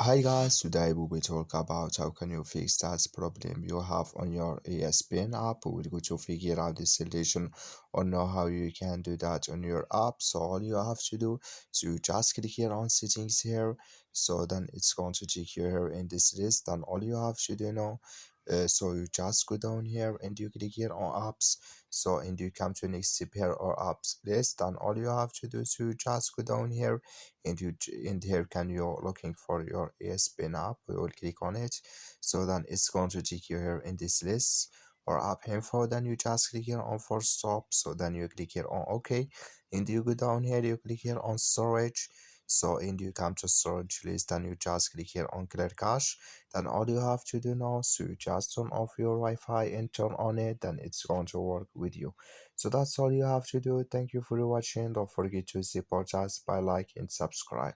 Hi guys, today we will talk about how can you fix that problem you have on your Espn app. We're going to figure out the solution or know how you can do that on your app. So all you have to do is you just click here on settings here. So then it's going to take you here in this list. Then all you have to do now, so you just go down here and you click here on apps. So and you come to next step here or apps list. Then all you have to do is you just go down here and and here can you're looking for your ESPN app. We will click on it, so then it's going to take you here in this list or app info. Then you just click here on for stop, so then you click here on OK, and you go down here, you click here on storage. So and you come to storage list, then you just click here on clear cache. Then all you have to do now, so you just turn off your Wi-Fi and turn on it, then it's going to work with you. So that's all you have to do. Thank you for watching. Don't forget to support us by like and subscribe.